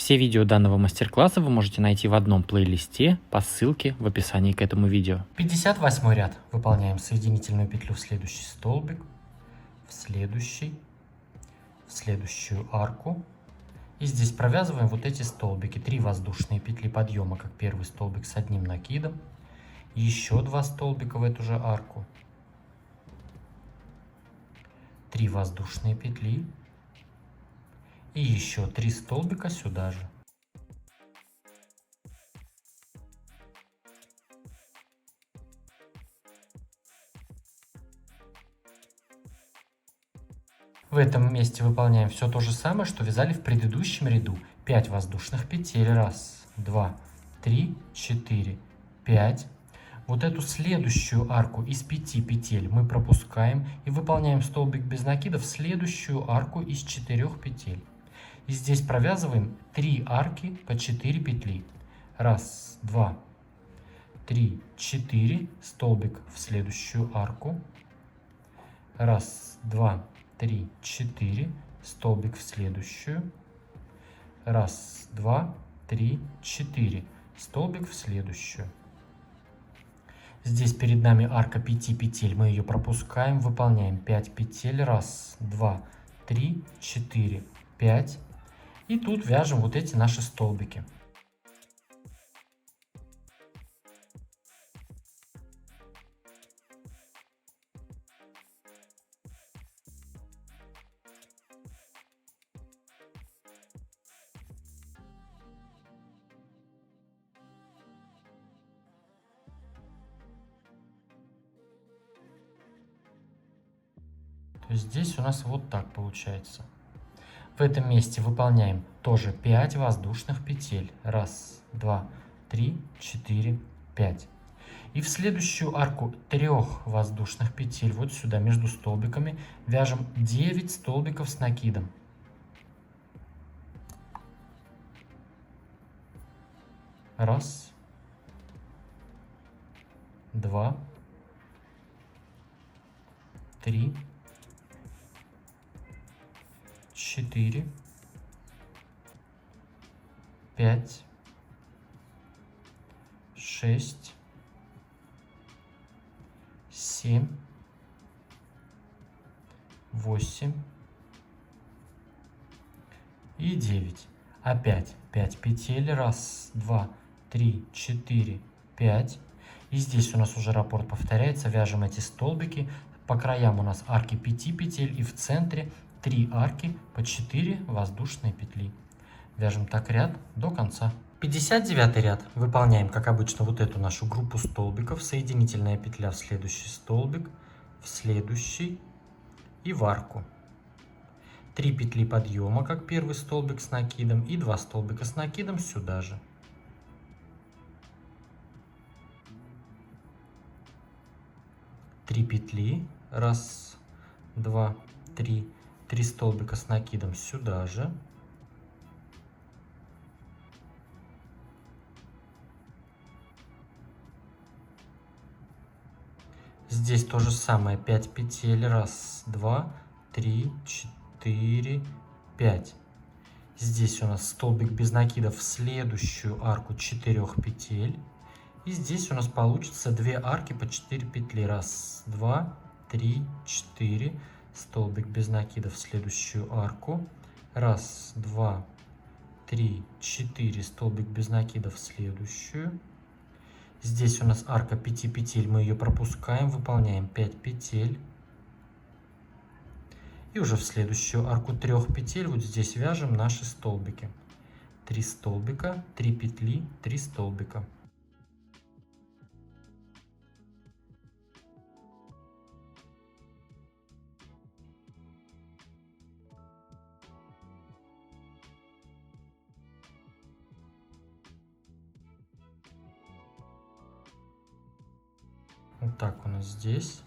Все видео данного мастер-класса вы можете найти в одном плейлисте по ссылке в описании к этому видео. 58 ряд. Выполняем соединительную петлю в следующий столбик, в следующий, в следующую арку. И здесь провязываем вот эти столбики. 3 воздушные петли подъема, как первый столбик с одним накидом. Еще 2 столбика в эту же арку. 3 воздушные петли. И еще 3 столбика сюда же. В этом месте выполняем все то же самое, что вязали в предыдущем ряду. 5 воздушных петель. 1, 2, 3, 4, 5. Вот эту следующую арку из 5 петель мы пропускаем и выполняем столбик без накида в следующую арку из 4 петель. И здесь провязываем 3 арки по 4 петли. 1, 2, 3, 4. Столбик в следующую арку. 1, 2, 3, 4. Столбик в следующую. 1, 2, 3, 4. Столбик в следующую. Здесь перед нами арка 5 петель. Мы ее пропускаем, выполняем 5 петель. 1, 2, 3, 4, 5. И тут вяжем вот эти наши столбики. То есть здесь у нас вот так получается. В этом месте выполняем тоже 5 воздушных петель. 1, 2, 3, 4, 5. И в следующую арку 3 воздушных петель, вот сюда между столбиками, вяжем 9 столбиков с накидом. Раз, два, три, 4, 5, 6, 7, 8 и 9. Опять 5 петель. 1, 2, 3, 4, 5. И здесь у нас уже раппорт повторяется. Вяжем эти столбики. По краям у нас арки 5 петель и в центре 3 арки по 4 воздушные петли. Вяжем так ряд до конца. 59 ряд. Выполняем, как обычно, вот эту нашу группу столбиков. Соединительная петля в следующий столбик, в следующий и в арку. 3 петли подъема, как первый столбик с накидом, и 2 столбика с накидом сюда же. Три петли. 1, 2, 3. 3 столбика с накидом сюда же. Здесь то же самое. 5 петель. 1, 2, 3, 4, 5. Здесь у нас столбик без накидов в следующую арку 4 петель. И здесь у нас получится 2 арки по 4 петли. 1, 2, 3, 4. Столбик без накидов в следующую арку. 1, 2, 3, 4. Столбик без накидов в следующую. Здесь у нас арка 5 петель. Мы ее пропускаем. Выполняем 5 петель. И уже в следующую арку 3 петель вот здесь вяжем наши столбики. 3 столбика, 3 петли, 3 столбика. Вот так у нас здесь.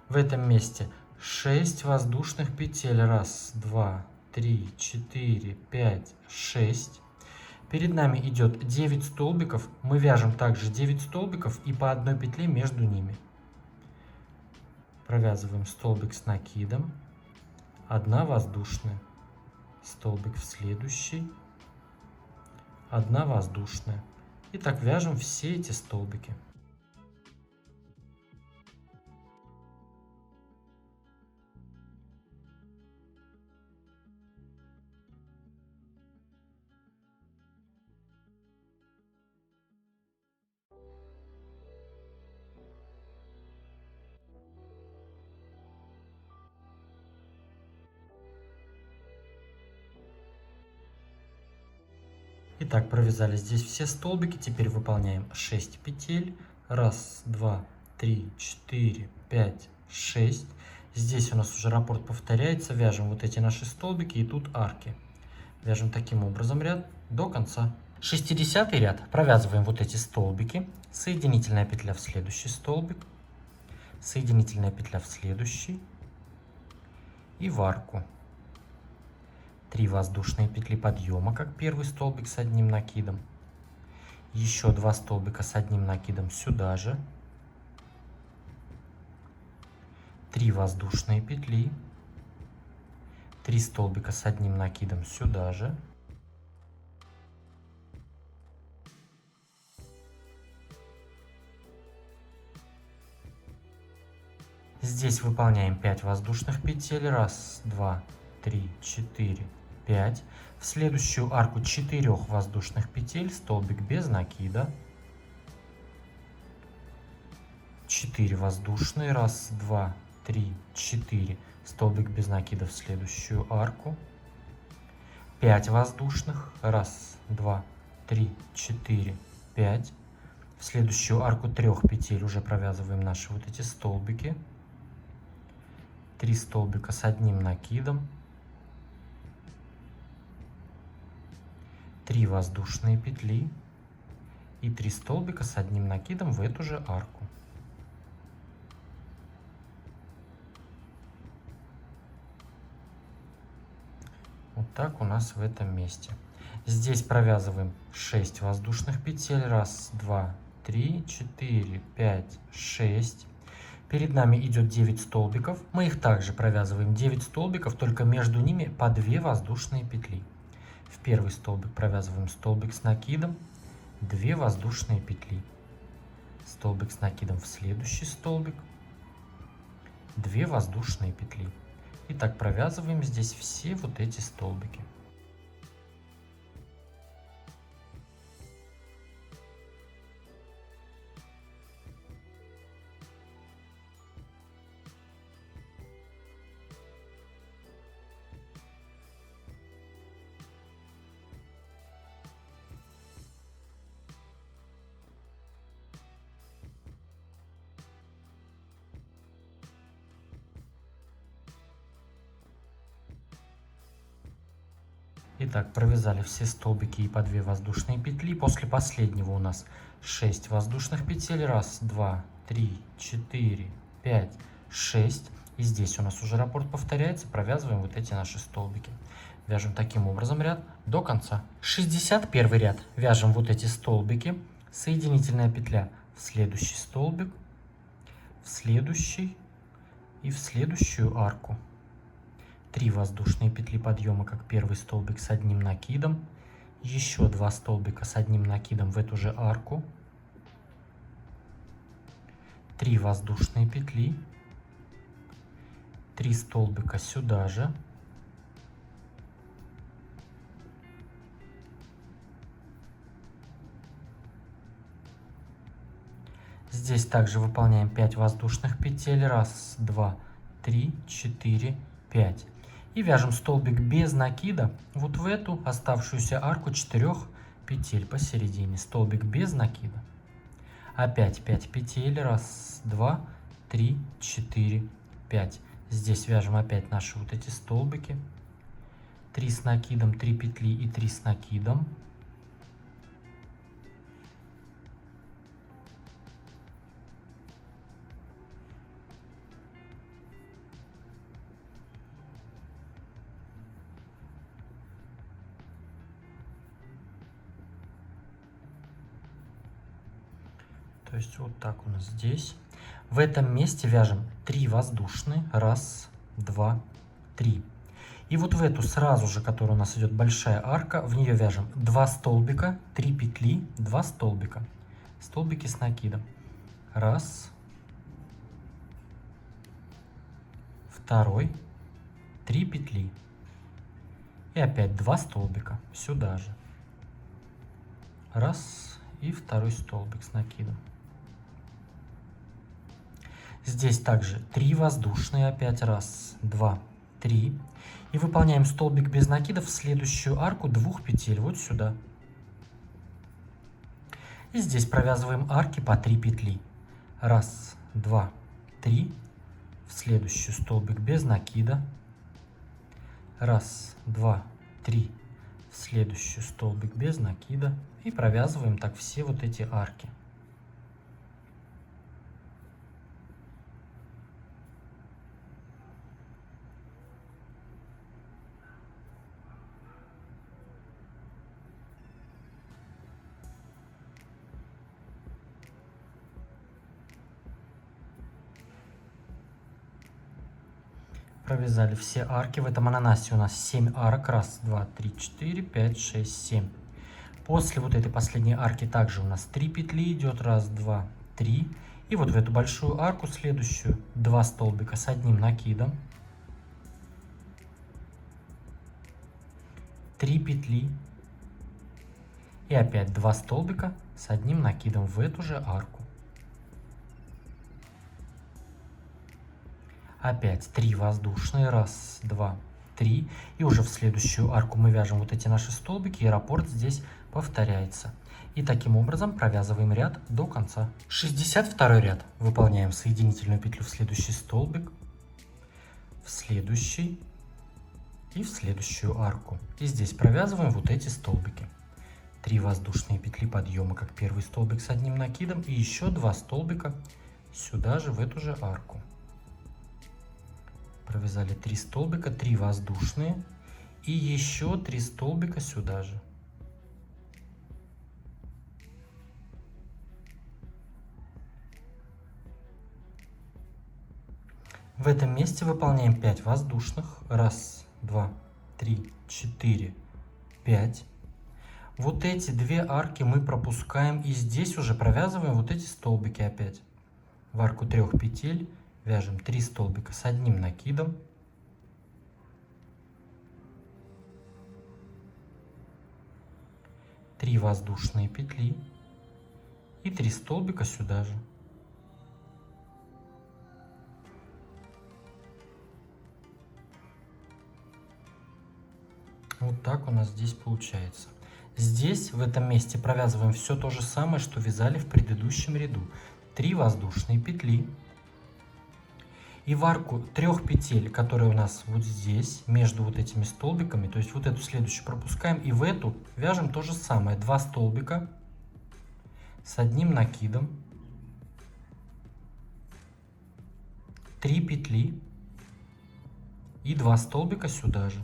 В этом месте 6 воздушных петель. 1, 2, 3, 4, 5, 6. Перед нами идет 9 столбиков. Мы вяжем также 9 столбиков и по одной петле между ними. Провязываем столбик с накидом. 1 воздушная. Столбик в следующий. 1 воздушная. И так вяжем все эти столбики. Итак, провязали здесь все столбики. Теперь выполняем 6 петель. 1, 2, 3, 4, 5, 6. Здесь у нас уже раппорт повторяется. Вяжем вот эти наши столбики и тут арки. Вяжем таким образом ряд до конца. 60 ряд. Провязываем вот эти столбики. Соединительная петля в следующий столбик. Соединительная петля в следующий. И в арку. 3 воздушные петли подъема, как первый столбик с одним накидом. Еще 2 столбика с одним накидом сюда же. 3 воздушные петли. 3 столбика с одним накидом сюда же. Здесь выполняем 5 воздушных петель. 1, 2, 3, 4, 5. В следующую арку 4 воздушных петель, столбик без накида. 4 воздушные. 1, 2, 3, 4. Столбик без накида в следующую арку. 5 воздушных. 1, 2, 3, 4, 5. В следующую арку 3 петель уже провязываем наши вот эти столбики. 3 столбика с одним накидом. 3 воздушные петли и 3 столбика с одним накидом в эту же арку. Вот так у нас в этом месте. Здесь провязываем 6 воздушных петель. 1, 2, 3, 4, 5, 6. Перед нами идет 9 столбиков. Мы их также провязываем 9 столбиков, только между ними по 2 воздушные петли. В первый столбик провязываем столбик с накидом, 2 воздушные петли. Столбик с накидом в следующий столбик, 2 воздушные петли. И так провязываем здесь все вот эти столбики. Итак, провязали все столбики и по 2 воздушные петли. После последнего у нас 6 воздушных петель. 1, 2, 3, 4, 5, 6. И здесь у нас уже раппорт повторяется. Провязываем вот эти наши столбики. Вяжем таким образом ряд до конца. 61 ряд. Вяжем вот эти столбики. Соединительная петля в следующий столбик, в следующий и в следующую арку. 3 воздушные петли подъема, как первый столбик с одним накидом. Еще 2 столбика с одним накидом в эту же арку. 3 воздушные петли. 3 столбика сюда же. Здесь также выполняем 5 воздушных петель. 1, 2, 3, 4, 5. И вяжем столбик без накида вот в эту оставшуюся арку 4 петель посередине. Столбик без накида. Опять 5 петель. 1, 2, 3, 4, 5. Здесь вяжем опять наши вот эти столбики. 3 с накидом, 3 петли и 3 с накидом. То есть вот так у нас здесь. В этом месте вяжем 3 воздушные. 1, 2, 3. И вот в эту сразу же, которая у нас идет большая арка, в нее вяжем 2 столбика, 3 петли, 2 столбика. Столбики с накидом. Раз. Второй. 3 петли. И опять 2 столбика сюда же. Раз. И второй столбик с накидом. Здесь также 3 воздушные, опять раз, 2, 3. И выполняем столбик без накидов в следующую арку 2 петель, вот сюда. И здесь провязываем арки по 3 петли. Раз, 2, 3. В следующую столбик без накида. Раз, 2, 3. В следующую столбик без накида. И провязываем так все вот эти арки. Провязали все арки. В этом ананасе у нас 7 арок. Раз, 2, 3, 4, 5, 6, 7. После вот этой последней арки также у нас 3 петли идет. Раз, 2, 3. И вот в эту большую арку следующую 2 столбика с одним накидом. 3 петли. И опять 2 столбика с одним накидом в эту же арку. Опять 3 воздушные. Раз, 2, 3. И уже в следующую арку мы вяжем вот эти наши столбики. И раппорт здесь повторяется. И таким образом провязываем ряд до конца. 62 ряд. Выполняем соединительную петлю в следующий столбик, в следующий и в следующую арку. И здесь провязываем вот эти столбики. 3 воздушные петли подъема, как первый столбик с одним накидом. И еще 2 столбика сюда же, в эту же арку. Провязали 3 столбика, 3 воздушные и еще 3 столбика сюда же. В этом месте выполняем 5 воздушных. Раз, 2, 3, 4, 5. Вот эти 2 арки мы пропускаем и здесь уже провязываем вот эти столбики опять. В арку 3 петель вяжем 3 столбика с одним накидом. Три воздушные петли и 3 столбика сюда же. Вот так у нас здесь получается. Здесь, в этом месте, провязываем все то же самое, что вязали в предыдущем ряду. 3 воздушные петли. И в арку 3 петель, которые у нас вот здесь, между вот этими столбиками, то есть вот эту следующую пропускаем, и в эту вяжем то же самое. 2 столбика с одним накидом, 3 петли и 2 столбика сюда же.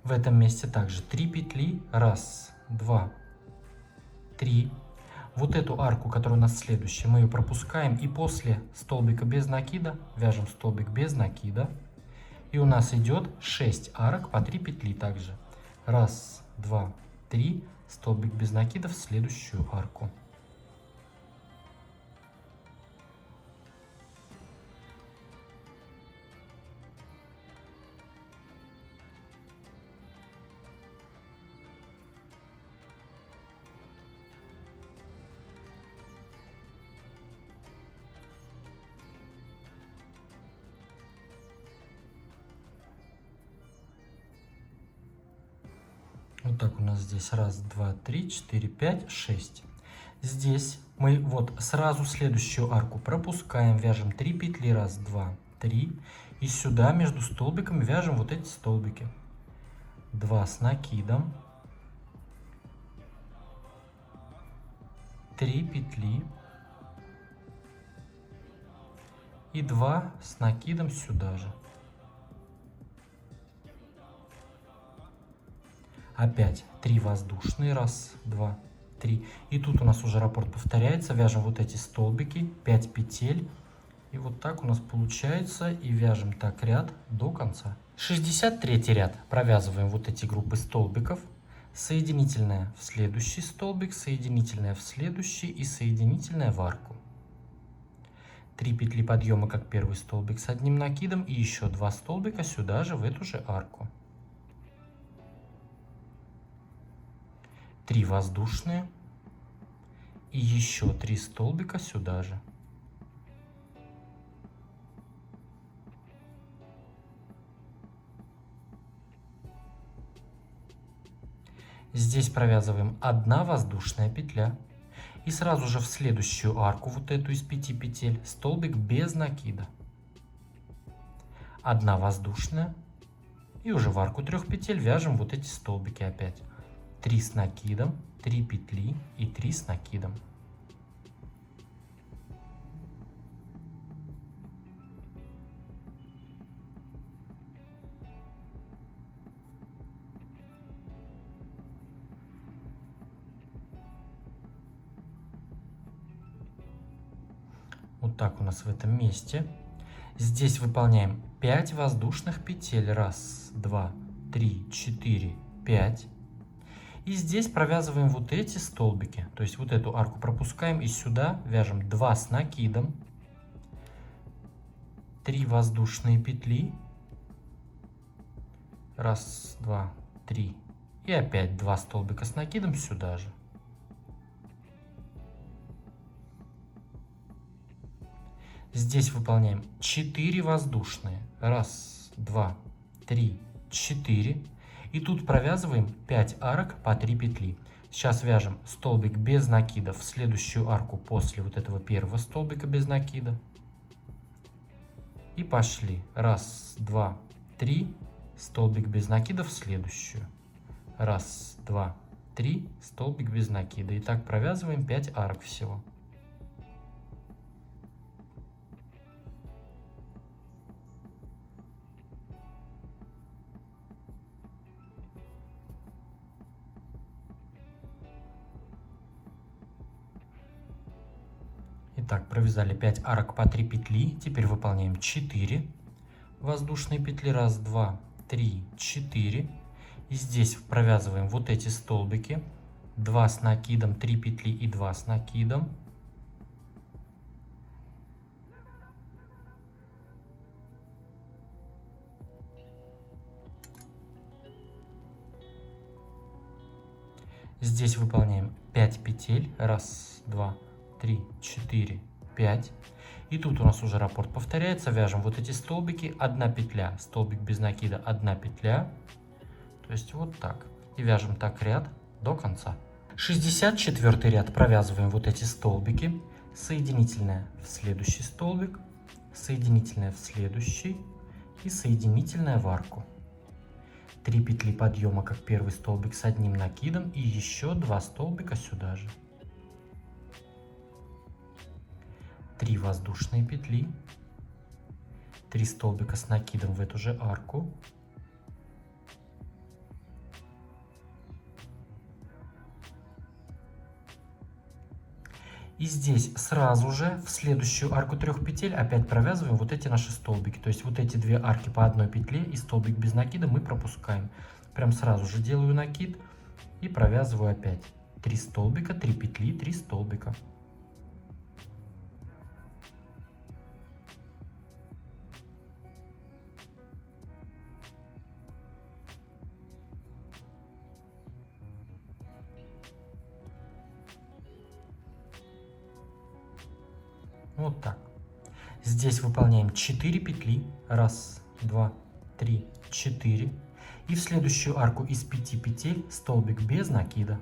В этом месте также 3 петли, раз, 2, 3. Вот эту арку, которая у нас следующая, мы ее пропускаем и после столбика без накида вяжем столбик без накида. И у нас идет 6 арок по 3 петли также. Раз, 2, 3, столбик без накида в следующую арку. Вот так у нас здесь раз, два, три, 4, 5, 6. Здесь мы вот сразу следующую арку пропускаем, вяжем 3 петли, раз, 2, 3. И сюда между столбиками вяжем вот эти столбики. 2 с накидом, 3 петли и 2 с накидом сюда же. Опять 3 воздушные, раз, 2, 3. И тут у нас уже раппорт повторяется. Вяжем вот эти столбики, 5 петель, И вот так у нас получается, и вяжем так ряд до конца. 63 ряд. Провязываем вот эти группы столбиков. Соединительная в следующий столбик, соединительная в следующий и соединительная в арку. 3 петли подъема как первый столбик с одним накидом и еще 2 столбика сюда же в эту же арку. 3 воздушные и еще 3 столбика сюда же. Здесь провязываем 1 воздушная петля. И сразу же в следующую арку, вот эту из 5 петель, столбик без накида. 1 воздушная. И уже в арку 3 петель вяжем вот эти столбики опять. 3 с накидом, 3 петли и 3 с накидом. Вот так у нас в этом месте. Здесь выполняем 5 воздушных петель. 1, 2, 3, 4, 5. И здесь провязываем вот эти столбики. То есть вот эту арку пропускаем и сюда вяжем 2 с накидом. 3 воздушные петли. 1, 2, 3. И опять 2 столбика с накидом сюда же. Здесь выполняем 4 воздушные. 1, 2, 3, 4. И тут провязываем 5 арок по 3 петли. Сейчас вяжем столбик без накида в следующую арку после вот этого первого столбика без накида. И пошли. 1, 2, 3. Столбик без накида в следующую. 1, 2, 3. Столбик без накида. И так провязываем 5 арок всего. Итак, провязали 5 арок по 3 петли. Теперь выполняем 4 воздушные петли. 1, 2, 3, 4. И здесь провязываем вот эти столбики. 2 с накидом, 3 петли и 2 с накидом. Здесь выполняем 5 петель. 1, 2, 3, 4, 5. И тут у нас уже раппорт повторяется. Вяжем вот эти столбики. 1 петля, столбик без накида, 1 петля. То есть вот так. И вяжем так ряд до конца. 64 ряд. Провязываем вот эти столбики. Соединительная в следующий столбик, соединительная в следующий и соединительная в арку. 3 петли подъема как первый столбик с одним накидом и еще 2 столбика сюда же. 3 воздушные петли, 3 столбика с накидом в эту же арку. И здесь сразу же в следующую арку 3 петель опять провязываем вот эти наши столбики. То есть вот эти 2 арки по 1 петле и столбик без накида мы пропускаем. Прям сразу же делаю накид и провязываю опять 3 столбика, 3 петли, 3 столбика. Вот так. Здесь выполняем 4 петли. 1, 2, 3, 4. И в следующую арку из 5 петель столбик без накида.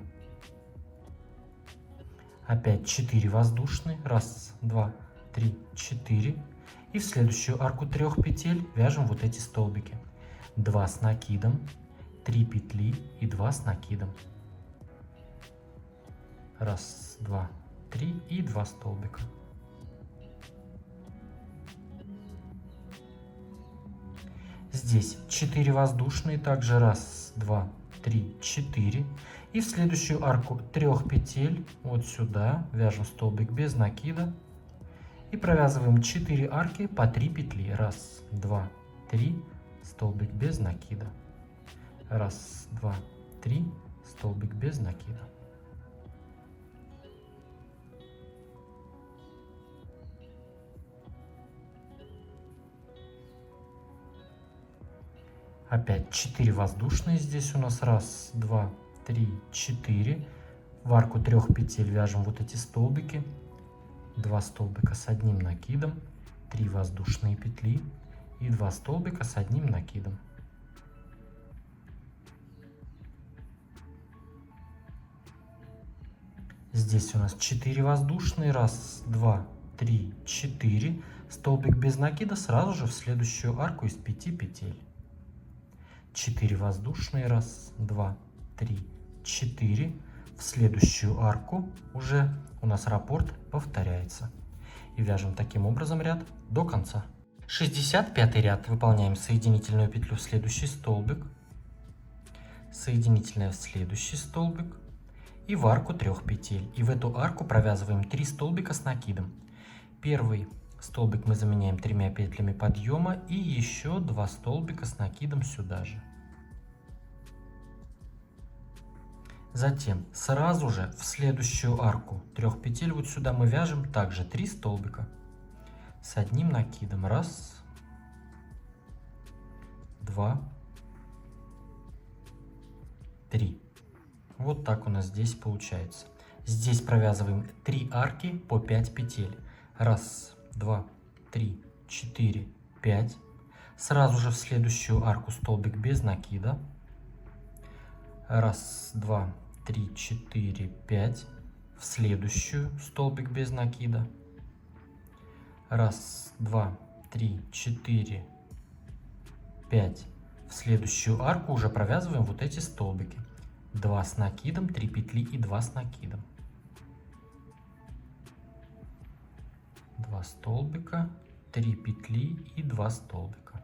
Опять 4 воздушные. 1, 2, 3, 4. И в следующую арку 3 петель вяжем вот эти столбики. 2 с накидом, 3 петли и 2 с накидом. 1, 2, 3 и 2 столбика. Здесь 4 воздушные, также 1, 2, 3, 4. И в следующую арку 3 петель вот сюда вяжем столбик без накида. И провязываем 4 арки по 3 петли. Раз, два, три, столбик без накида. Раз, два, три, столбик без накида. Опять 4 воздушные здесь у нас. Раз, два, три, 4. В арку 3 петель вяжем вот эти столбики. 2 столбика с одним накидом, 3 воздушные петли и 2 столбика с одним накидом. Здесь у нас 4 воздушные. Раз, два, три, 4. Столбик без накида сразу же в следующую арку из 5 петель. 4 воздушные. Раз, два, три, 4. В следующую арку уже у нас раппорт повторяется. И вяжем таким образом ряд до конца. 65 ряд. Выполняем соединительную петлю в следующий столбик, соединительная в следующий столбик и в арку 3 петель. И в эту арку провязываем 3 столбика с накидом. Первый столбик мы заменяем 3 петлями подъема и еще 2 столбика с накидом сюда же. Затем сразу же в следующую арку 3 петель вот сюда мы вяжем также 3 столбика с одним накидом. Раз, два, три. Вот так у нас здесь получается. Здесь провязываем 3 арки по 5 петель. Раз, два, три, 4, 5. Сразу же в следующую арку столбик без накида. Раз, два, три, 4, 5. В следующую столбик без накида. Раз, два, три, 4, 5. В следующую арку уже провязываем вот эти столбики. 2 с накидом, 3 петли и 2 с накидом. 2 столбика, 3 петли и 2 столбика.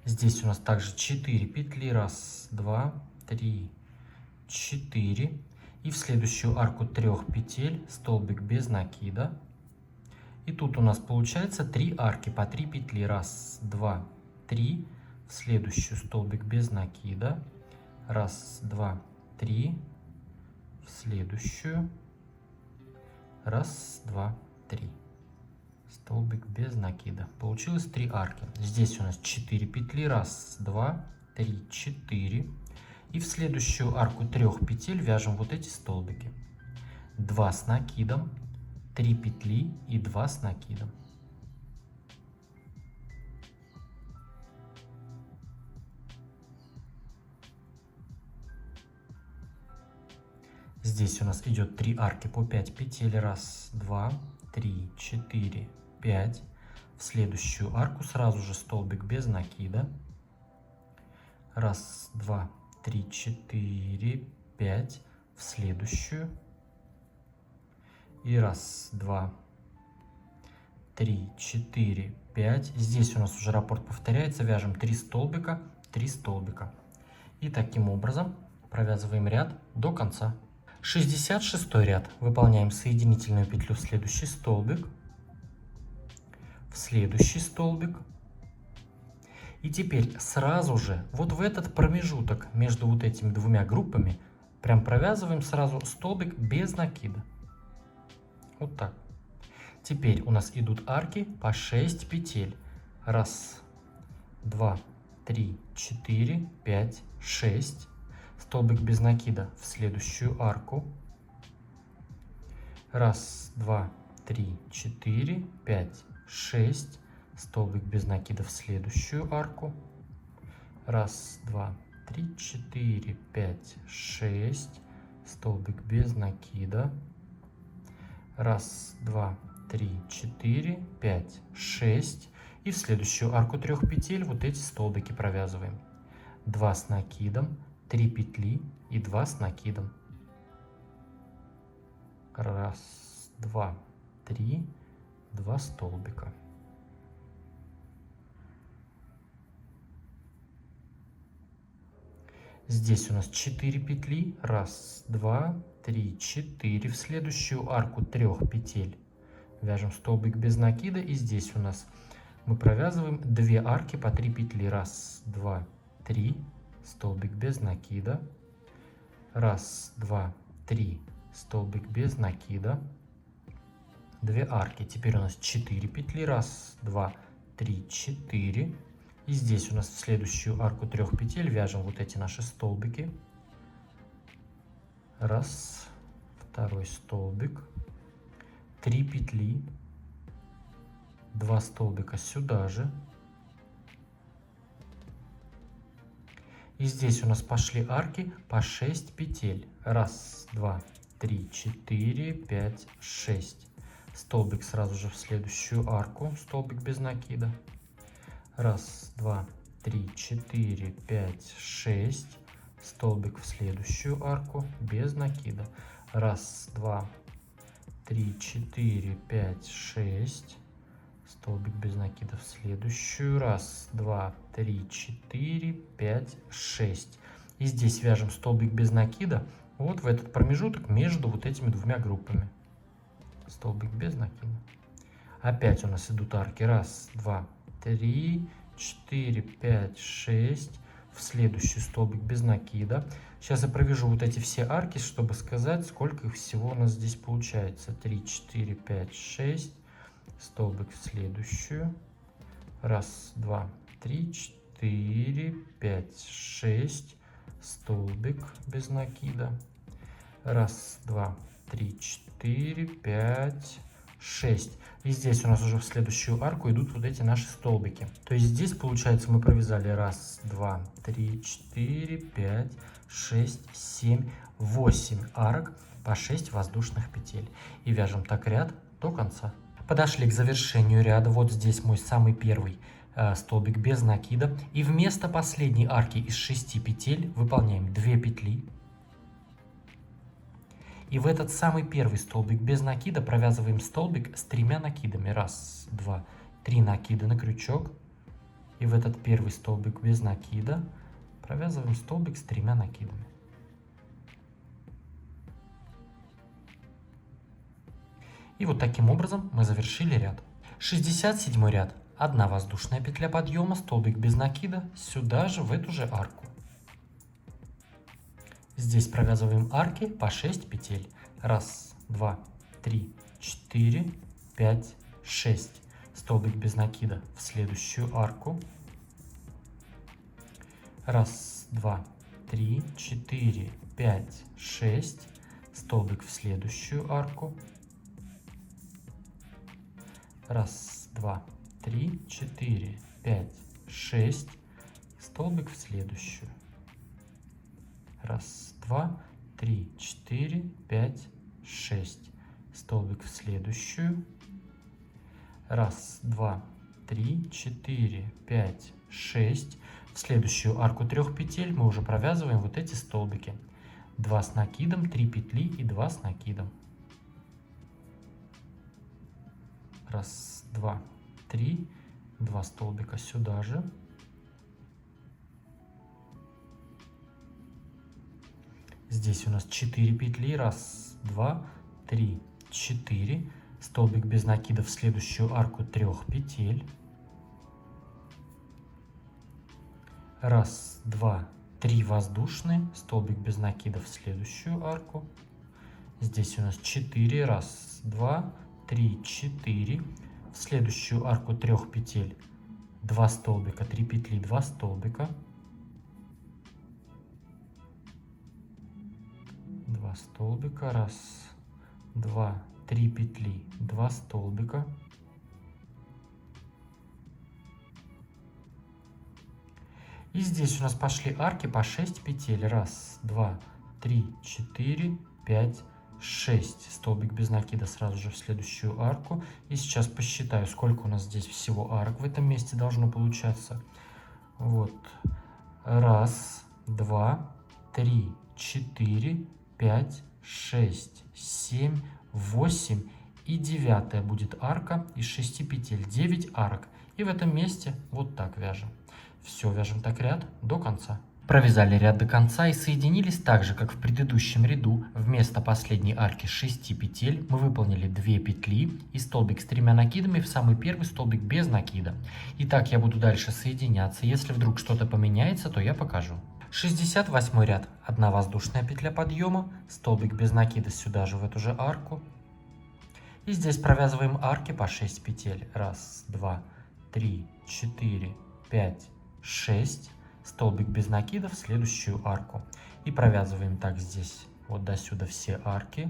Здесь у нас также 4 петли. Раз, два, три, 4. И в следующую арку 3 петель столбик без накида. И тут у нас получается 3 арки по 3 петли. Раз, два, три. В следующую столбик без накида. Раз, два, три. В следующую. Раз, два, три. Столбик без накида. Получилось 3 арки. Здесь у нас 4 петли. Раз, два, три, 4. И в следующую арку 3 петель вяжем вот эти столбики. 2 с накидом, 3 петли и 2 с накидом. Здесь у нас идет 3 арки по 5 петель. Раз, два, три, 4, 5. В следующую арку сразу же столбик без накида. Раз, два, три, 4, 5. В следующую. И раз, два, три, 4, 5. Здесь у нас уже раппорт повторяется. Вяжем 3 столбика, 3 столбика. И таким образом провязываем ряд до конца. 66 ряд. Выполняем соединительную петлю в следующий столбик, в следующий столбик. И теперь сразу же вот в этот промежуток между вот этими двумя группами прям провязываем сразу столбик без накида. Вот так. Теперь у нас идут арки по 6 петель. Раз, два, три, 4, 5, 6. Столбик без накида в следующую арку. Раз, два, три, 4, 5, 6. Столбик без накида в следующую арку. Раз, два, три, 4, 5, 6. Столбик без накида. Раз, два, три, 4, 5, 6. И в следующую арку 3 петель вот эти столбики провязываем. 2 с накидом, 3 петли и 2 с накидом. Раз, два, три, 2 столбика. Здесь у нас 4 петли. Раз, два, три, 4. В следующую арку 3 петель вяжем столбик без накида. И здесь у нас мы провязываем 2 арки по 3 петли. Раз, два, три. Столбик без накида. Раз, два, три. Столбик без накида. 2 арки. Теперь у нас 4 петли. Раз, два, три, 4. И здесь у нас в следующую арку 3 петель вяжем вот эти наши столбики. Раз, второй столбик, 3 петли, 2 столбика сюда же. И здесь у нас пошли арки по 6 петель. Раз, два, три, 4, 5, 6. Столбик сразу же в следующую арку, столбик без накида. Раз, два, три, 4, 5, 6. Столбик в следующую арку без накида. Раз, два, три, 4, 5, 6. Столбик без накида в следующую. Раз, два, три, 4, 5, 6. И здесь вяжем столбик без накида вот в этот промежуток между вот этими двумя группами. Столбик без накида. Опять у нас идут арки. Раз, два, 3, 4, 5, 6. В следующий столбик без накида. Сейчас я провяжу вот эти все арки, чтобы сказать, сколько их всего у нас здесь получается. 3, 4, 5, 6. Столбик в следующую. Раз, два, три, 4, 5, 6. Столбик без накида. Раз, два, три, 4, 5, 6. И здесь у нас уже в следующую арку идут вот эти наши столбики. То есть здесь, получается, мы провязали раз, два, три, 4, 5, 6, 7, 8 арок по 6 воздушных петель. И вяжем так ряд до конца. Подошли к завершению ряда. Вот здесь мой самый первый столбик без накида. И вместо последней арки из 6 петель выполняем 2 петли. И в этот самый первый столбик без накида провязываем столбик с 3 накидами. Раз, два, 3 накида на крючок. И в этот первый столбик без накида провязываем столбик с 3 накидами. И вот таким образом мы завершили ряд. 67 ряд. 1 воздушная петля подъема, столбик без накида, сюда же в эту же арку. Здесь провязываем арки по 6 петель. Раз, два, три, 4, 5, 6. Столбик без накида в следующую арку. Раз, два, три, 4, 5, 6. Столбик в следующую арку. Раз, два, три, 4, 5, 6. Столбик в следующую. Раз, два, три, 4, 5, 6. Столбик в следующую. Раз, два, три, 4, 5, 6. В следующую арку 3 петель мы уже провязываем вот эти столбики. 2 с накидом, 3 петли и 2 с накидом. Раз, два, три. 2 столбика сюда же. Здесь у нас 4 петли. Раз, два, три, 4. Столбик без накида в следующую арку 3 петель. Раз, два, 3 воздушные. Столбик без накида в следующую арку. Здесь у нас 4. Раз, два, 3, 4. В следующую арку 3 петель 2 столбика, 3 петли, 2 столбика. 2 столбика. Раз, два, 3 петли, 2 столбика. И здесь у нас пошли арки по 6 петель. Раз, два, три, 4, 5, 6. Столбик без накида сразу же в следующую арку. И сейчас посчитаю, сколько у нас здесь всего арок в этом месте должно получаться. Вот. Раз, два, три, 4, 5, 6, 7, 8. И 9 будет арка из 6 петель. 9 арок. И в этом месте вот так вяжем. Все, вяжем так ряд до конца. Провязали ряд до конца и соединились так же, как в предыдущем ряду. Вместо последней арки 6 петель мы выполнили 2 петли и столбик с 3 накидами в самый первый столбик без накида. И так я буду дальше соединяться. Если вдруг что-то поменяется, то я покажу. 68 ряд. 1 воздушная петля подъема, столбик без накида сюда же в эту же арку. И здесь провязываем арки по 6 петель. 1, 2, 3, 4, 5, 6. Столбик без накида в следующую арку. И провязываем так здесь вот до сюда все арки.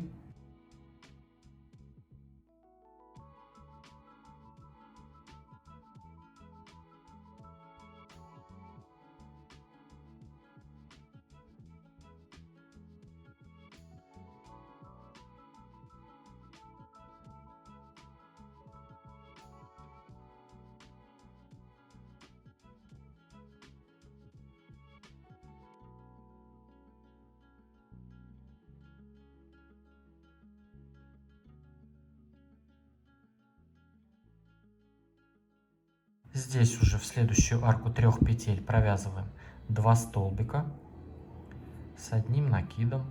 Здесь уже в следующую арку 3 петель провязываем 2 столбика с 1 накидом,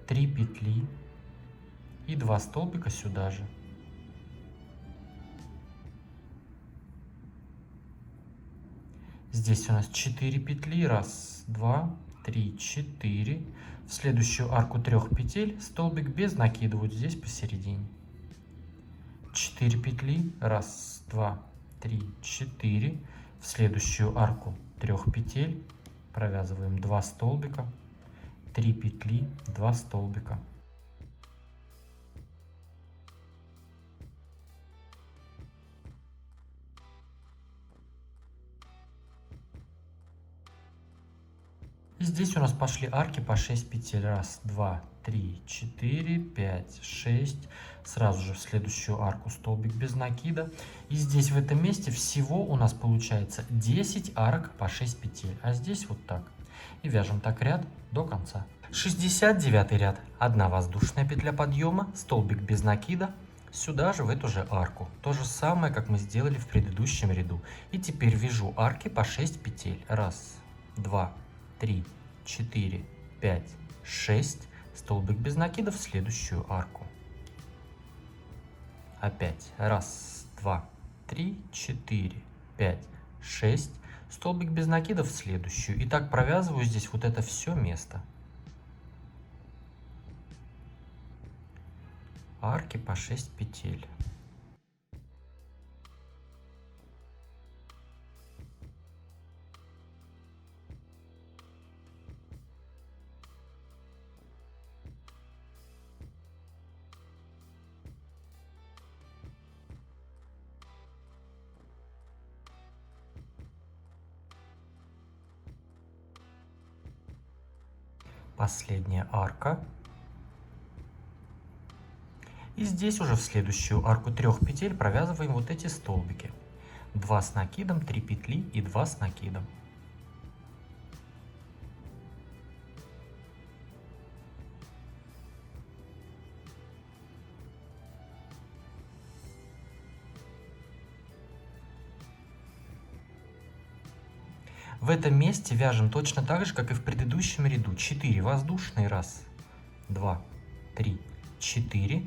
3 петли и 2 столбика сюда же. Здесь у нас 4 петли, 1, 2, 3, 4. В следующую арку 3 петель столбик без накида вот здесь посередине. 4 петли, 1, 2, 3, 4. В следующую арку 3 петель провязываем 2 столбика, 3 петли, 2 столбика. И здесь у нас пошли арки по 6 петель. 1, 2, 3, 4, 5, 6. Сразу же в следующую арку столбик без накида. И здесь в этом месте всего у нас получается 10 арок по 6 петель. А здесь вот так. И вяжем так ряд до конца. 69 ряд. 1 воздушная петля подъема, столбик без накида. Сюда же в эту же арку. То же самое, как мы сделали в предыдущем ряду. И теперь вяжу арки по 6 петель. 1, 2, 3, 4, 5, 6. Столбик без накида в следующую арку. Опять 1, 2, 3, 4, 5, 6. Столбик без накида в следующую. И так провязываю здесь вот это все место. Арки по 6 петель. Последняя арка. И здесь уже в следующую арку 3 петель провязываем вот эти столбики. 2 с накидом, 3 петли и 2 с накидом. В этом месте вяжем точно так же, как и в предыдущем ряду. 4 воздушные. 1, 2, 3, 4.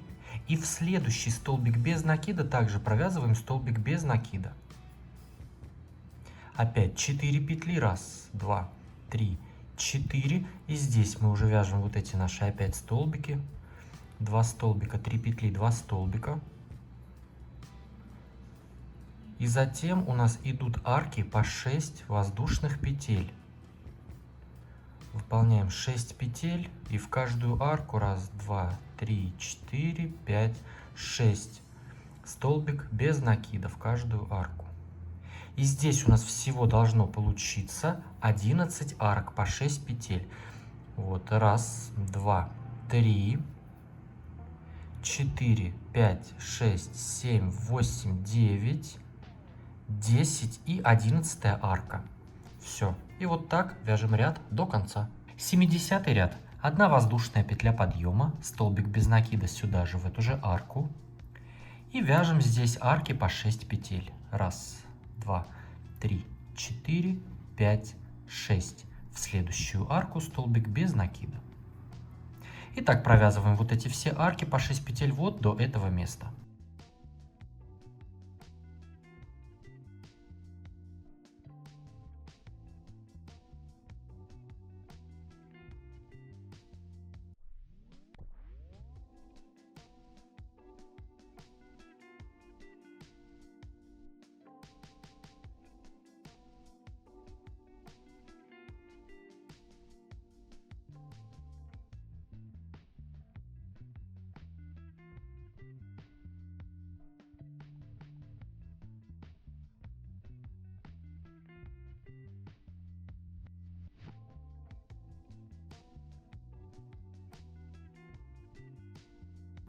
И в следующий столбик без накида также провязываем столбик без накида. Опять 4 петли. 1, 2, 3, 4. И здесь мы уже вяжем вот эти наши опять столбики. 2 столбика, 3 петли, 2 столбика. И затем у нас идут арки по 6 воздушных петель. Выполняем 6 петель и в каждую арку 1, 2, 3, 4, 5, 6. Столбик без накида в каждую арку. И здесь у нас всего должно получиться 11 арок по 6 петель. Вот 1, 2, 3, 4, 5, 6, 7, 8, 9, 10 и 11 арка. Все. И вот так вяжем ряд до конца. 70 ряд. 1 воздушная петля подъема, столбик без накида сюда же в эту же арку. И вяжем здесь арки по 6 петель. 1, 2, 3, 4, 5, 6. В следующую арку столбик без накида. Итак, провязываем вот эти все арки по 6 петель вот до этого места.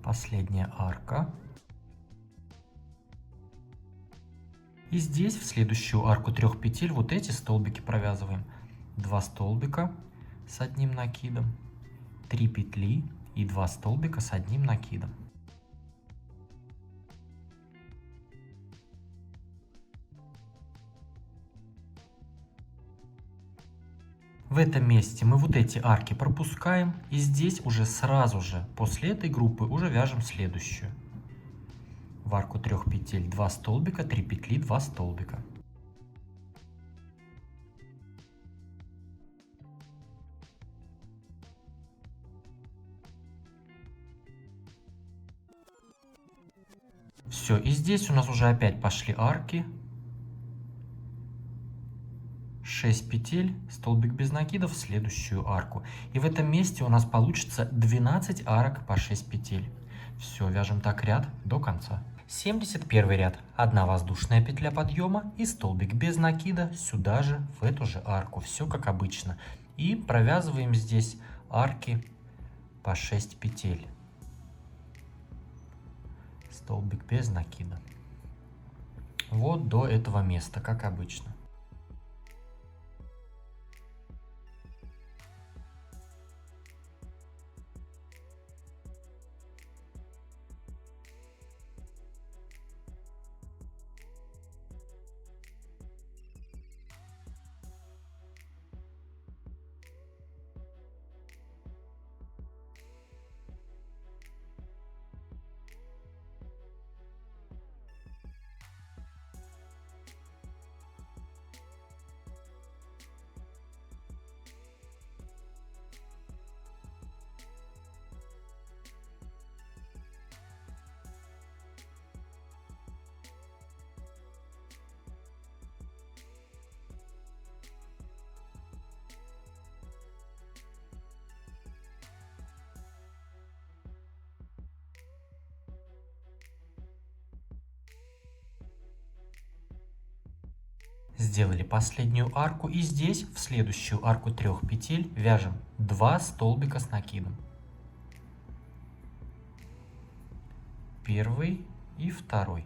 Последняя арка. И здесь в следующую арку 3 петель вот эти столбики провязываем. 2 столбика с одним накидом, 3 петли и 2 столбика с одним накидом. В этом месте мы вот эти арки пропускаем, и здесь уже сразу же после этой группы уже вяжем следующую. В арку 3 петель 2 столбика, 3 петли, 2 столбика. Все, и здесь у нас уже опять пошли арки. 6 петель, столбик без накидов в следующую арку. И в этом месте у нас получится 12 арок по 6 петель. Все, вяжем так ряд до конца. 71 ряд. 1 воздушная петля подъема и столбик без накида сюда же, в эту же арку. Все как обычно. И провязываем здесь арки по 6 петель. Столбик без накида. Вот до этого места, как обычно. Сделали последнюю арку, и здесь в следующую арку 3 петель вяжем 2 столбика с накидом. Первый и второй.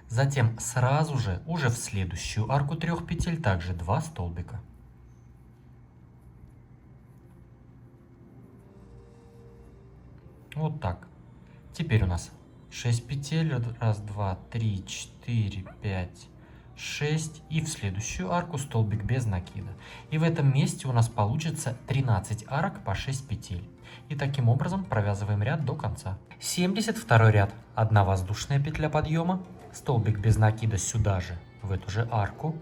Затем сразу же уже в следующую арку 3 петель также 2 столбика. Вот так. Теперь у нас 6 петель. 1, 2, 3, 4, 5, 6. И в следующую арку столбик без накида. И в этом месте у нас получится 13 арок по 6 петель. И таким образом провязываем ряд до конца. 72 ряд. 1 воздушная петля подъема. Столбик без накида сюда же, в эту же арку.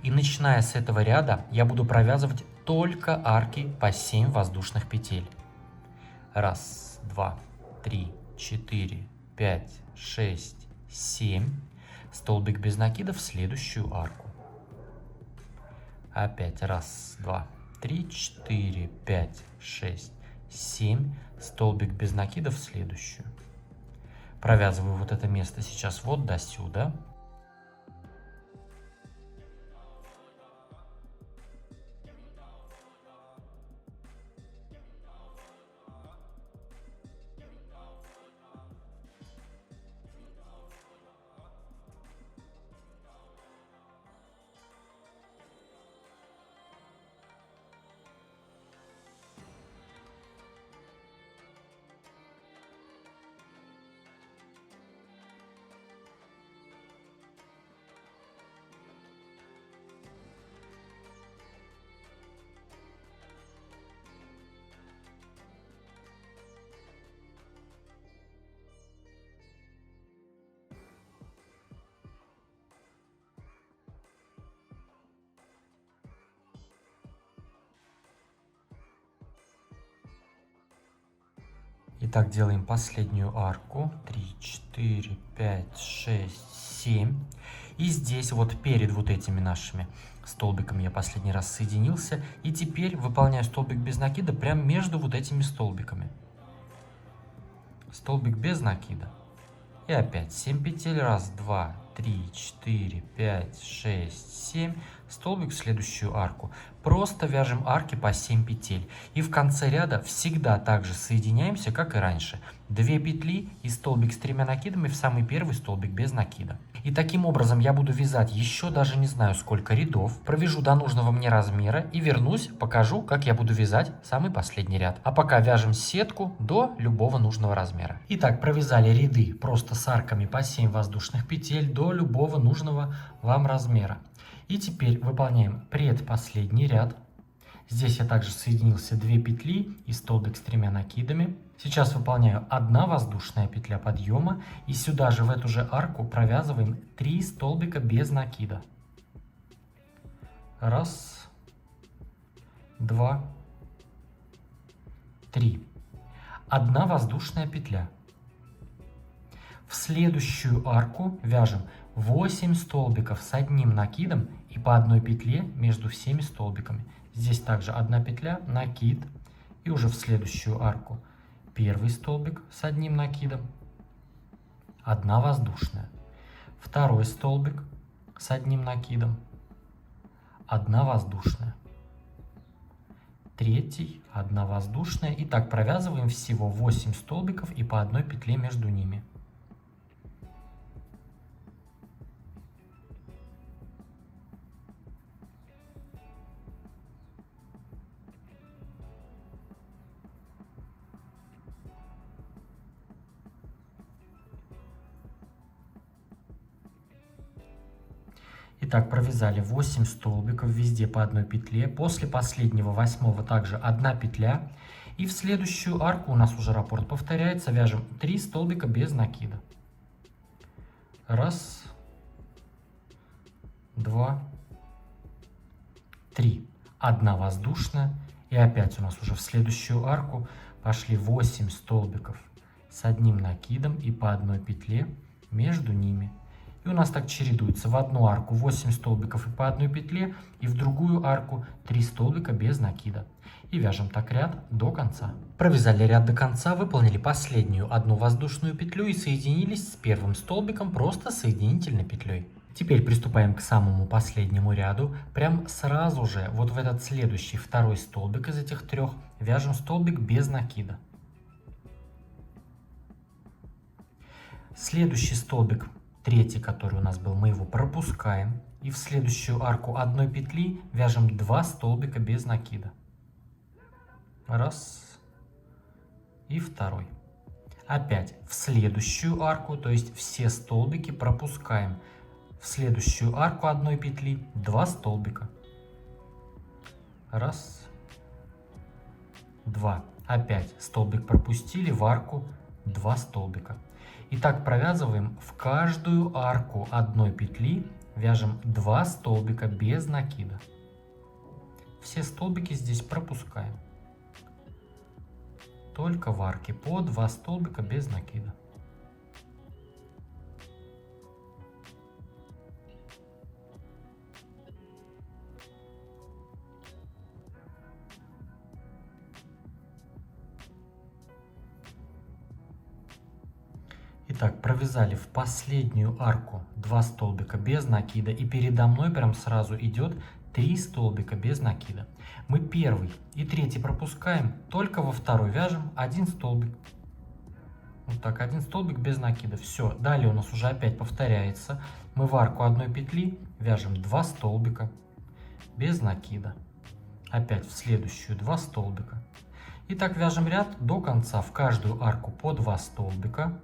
И начиная с этого ряда я буду провязывать только арки по 7 воздушных петель. 1, 2, 3, 4, 5, 6, 7. Столбик без накида в следующую арку. Опять 1, 2, 3, 4, 5, 6, 7. Столбик без накида в следующую. Провязываю вот это место сейчас вот до сюда. Итак, делаем последнюю арку. 3, 4, 5, 6, 7. И здесь вот перед вот этими нашими столбиками я последний раз соединился. И теперь выполняю столбик без накида прямо между вот этими столбиками. Столбик без накида. И опять 7 петель. 1, 2, 3, 4, 5, 6, 7. Столбик в следующую арку. Просто вяжем арки по 7 петель. И в конце ряда всегда так же соединяемся, как и раньше. 2 петли и столбик с 3 накидами в самый первый столбик без накида. И таким образом я буду вязать еще даже не знаю сколько рядов. Провяжу до нужного мне размера и вернусь, покажу, как я буду вязать самый последний ряд. А пока вяжем сетку до любого нужного размера. Итак, провязали ряды просто с арками по 7 воздушных петель до любого нужного вам размера. И теперь выполняем предпоследний ряд. Здесь я также соединился 2 петли и столбик с 3 накидами. Сейчас выполняю 1 воздушная петля подъема и сюда же в эту же арку провязываем 3 столбика без накида. 1, 2, 3. 1 воздушная петля. В следующую арку вяжем 8 столбиков с 1 накидом и по 1 петле между всеми столбиками. Здесь также 1 петля, накид, и уже в следующую арку 1 столбик с 1 накидом, 1 воздушная, 2 столбик с 1 накидом, 1 воздушная, 3 1 воздушная. И так провязываем всего 8 столбиков и по 1 петле между ними. Итак, провязали 8 столбиков, везде по 1 петле. После последнего 8 также 1 петля. И в следующую арку у нас уже раппорт повторяется. Вяжем 3 столбика без накида. 1, 2, 3. 1 воздушная. И опять у нас уже в следующую арку пошли 8 столбиков с 1 накидом и по 1 петле между ними. И у нас так чередуется. В одну арку 8 столбиков и по 1 петле, и в другую арку 3 столбика без накида. И вяжем так ряд до конца. Провязали ряд до конца, выполнили последнюю 1 воздушную петлю и соединились с первым столбиком просто соединительной петлей. Теперь приступаем к самому последнему ряду. Прям сразу же вот в этот следующий 2 столбик из этих 3 вяжем столбик без накида. Следующий столбик, 3, который у нас был, мы его пропускаем. И в следующую арку 1 петли вяжем 2 столбика без накида. 1 и 2. Опять в следующую арку, то есть все столбики пропускаем. В следующую арку 1 петли 2 столбика. 1, 2. Опять столбик пропустили, в арку 2 столбика. И так провязываем в каждую арку 1 петли, вяжем 2 столбика без накида. Все столбики здесь пропускаем. Только в арке по 2 столбика без накида. Итак, провязали в последнюю арку 2 столбика без накида, и передо мной прям сразу идет 3 столбика без накида. Мы 1 и 3 пропускаем, только во 2 вяжем 1 столбик. Вот так, 1 столбик без накида. Все, далее у нас уже опять повторяется. Мы в арку 1 петли вяжем 2 столбика без накида. Опять в следующую 2 столбика. И так вяжем ряд до конца, в каждую арку по 2 столбика.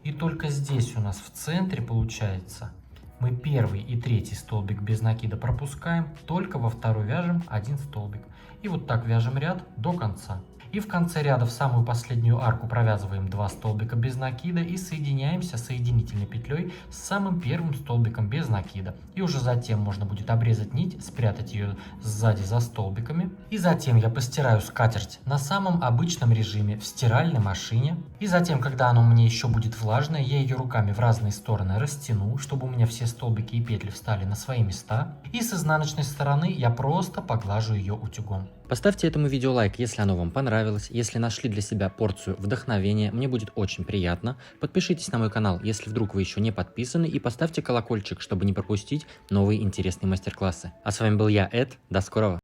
И только здесь у нас в центре получается, мы 1 и 3 столбик без накида пропускаем, только во 2 вяжем 1 столбик. И вот так вяжем ряд до конца. И в конце ряда в самую последнюю арку провязываем 2 столбика без накида и соединяемся соединительной петлей с самым первым столбиком без накида. И уже затем можно будет обрезать нить, спрятать ее сзади за столбиками. И затем я постираю скатерть на самом обычном режиме в стиральной машине. И затем, когда она у меня еще будет влажная, я ее руками в разные стороны растяну, чтобы у меня все столбики и петли встали на свои места. И с изнаночной стороны я просто поглажу ее утюгом. Поставьте этому видео лайк, если оно вам понравилось, если нашли для себя порцию вдохновения, мне будет очень приятно. Подпишитесь на мой канал, если вдруг вы еще не подписаны, и поставьте колокольчик, чтобы не пропустить новые интересные мастер-классы. А с вами был я, Эд, до скорого!